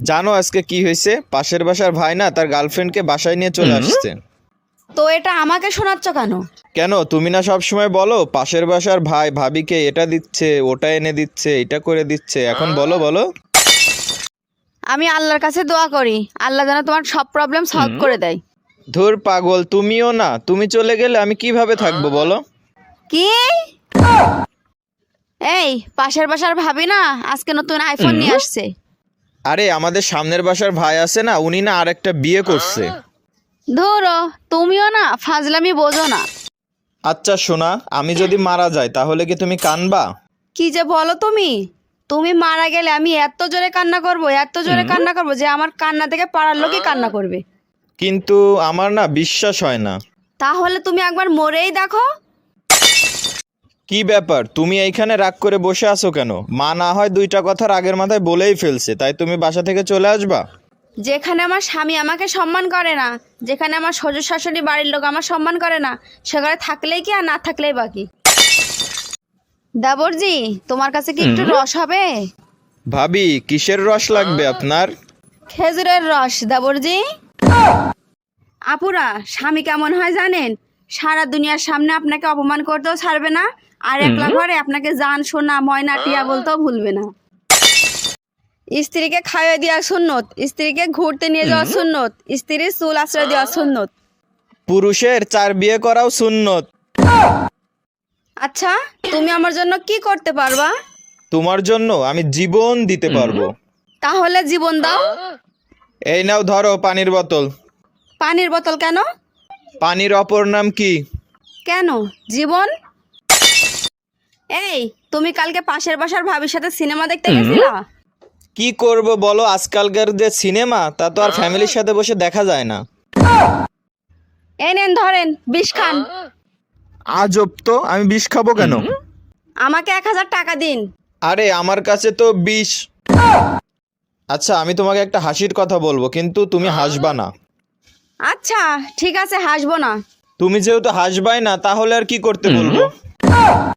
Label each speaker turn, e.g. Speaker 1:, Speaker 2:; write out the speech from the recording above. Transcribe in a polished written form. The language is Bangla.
Speaker 1: জানো আজকে কি হয়েছে? পাশের বাসার ভাই না তার গার্লফ্রেন্ডকে বাসায় নিয়ে চলে আসছে।
Speaker 2: তো এটা আমাকে শোনাচ্ছ কেন?
Speaker 1: কেন, তুমি না সব সময় বলো পাশের বাসার ভাই ভাবিকে এটা দিচ্ছে, ওটা এনে দিচ্ছে, এটা করে দিচ্ছে, এখন বলো বলো।
Speaker 2: আমি আল্লাহর কাছে দোয়া করি আল্লাহ যেন তোমার সব প্রবলেম সলভ করে দেয়।
Speaker 1: ধুর পাগল, তুমিও না, তুমি চলে গেলে আমি কিভাবে থাকবো বলো?
Speaker 2: কি? এই পাশের বাসার ভাবি না আজকে নতুন আইফোন নিয়ে আসছে।
Speaker 1: আরে আমাদের সামনের বাসার ভাই আছে না, উনি না আরেকটা বিয়ে করছে।
Speaker 2: ধরো তুমিও না ফাজলামি বোঝো না।
Speaker 1: আচ্ছা শোনা, আমি যদি মারা যাই তাহলে কি তুমি কানবা?
Speaker 2: কি যে বলো তুমি? তুমি মারা গেলে আমি এত জোরে কান্না করব, এত জোরে কান্না করব যে আমার কান্না থেকে পাড়ার লোকই কান্না করবে।
Speaker 1: কিন্তু আমার না বিশ্বাস হয় না।
Speaker 2: তাহলে তুমি একবার মরেই দেখো।
Speaker 1: কি ব্যাপার, তুমি এইখানে রাগ করে বসে আছো কেন? মা না হয় দুইটা কথা রাগের মাথায় বলেই ফেলছে, তাই তুমি বাসা থেকে চলে আসবা?
Speaker 2: যেখানে আমার স্বামী আমাকে সম্মান করে না, যেখানে আমার শ্বশুর শাশুড়ি বাড়ির লোক আমার সম্মান করে না, সেখানে থাকলেই কি আর না থাকলেই বাকি। দেবরজি, তোমার কাছে কি একটু রস হবে?
Speaker 1: ভাবি, কিসের রস লাগবে আপনার?
Speaker 2: খেজুরের রস দেবরজি। আপুরা, স্বামী কেমন হয় জানেন? সারা দুনিয়ার সামনে আপনাকে অপমান করতেও ছাড়বে না, আর একলা ঘরে আপনাকে জান সোনা ময়না টিয়া বলতেও ভুলবে না। স্ত্রীকে খাইয়ে দেওয়া সুন্নত, স্ত্রীকে ঘুরতে নিয়ে যাওয়া সুন্নত, স্ত্রীর চুল আশ্রয় দেওয়া সুন্নত।
Speaker 1: পুরুষের 4 বিয়ে করাও সুন্নত।
Speaker 2: আচ্ছা, তুমি আমার জন্য কি করতে পারবা?
Speaker 1: তোমার জন্য আমি জীবন দিতে পারবো।
Speaker 2: তাহলে জীবন দাও।
Speaker 1: এই নাও ধরো পানির বোতল।
Speaker 2: পানির বোতল কেন?
Speaker 1: পানির অপর নাম কি?
Speaker 2: কেন জীবন? এই, তুমি কালকে পাশের বাসার ভাবির সাথে সিনেমা দেখতে গেছিলা?
Speaker 1: কি করব বলো, আজকালকার যে সিনেমা তা তো আর ফ্যামিলির সাথে বসে দেখা যায় না।
Speaker 2: এই নেন ধরেন, বিষ খান।
Speaker 1: আজব তো, আমি বিষ খাবো কেন?
Speaker 2: আমাকে 1000 টাকা দিন।
Speaker 1: আরে আমার কাছে তো বিষ। আচ্ছা আমি তোমাকে একটা হাসির কথা বলবো, কিন্তু তুমি হাসবা না।
Speaker 2: আচ্ছা ঠিক আছে, হাসবো না।
Speaker 1: তুমি যেহেতু হাসবাই না, তাহলে আর কি করতে বলবো?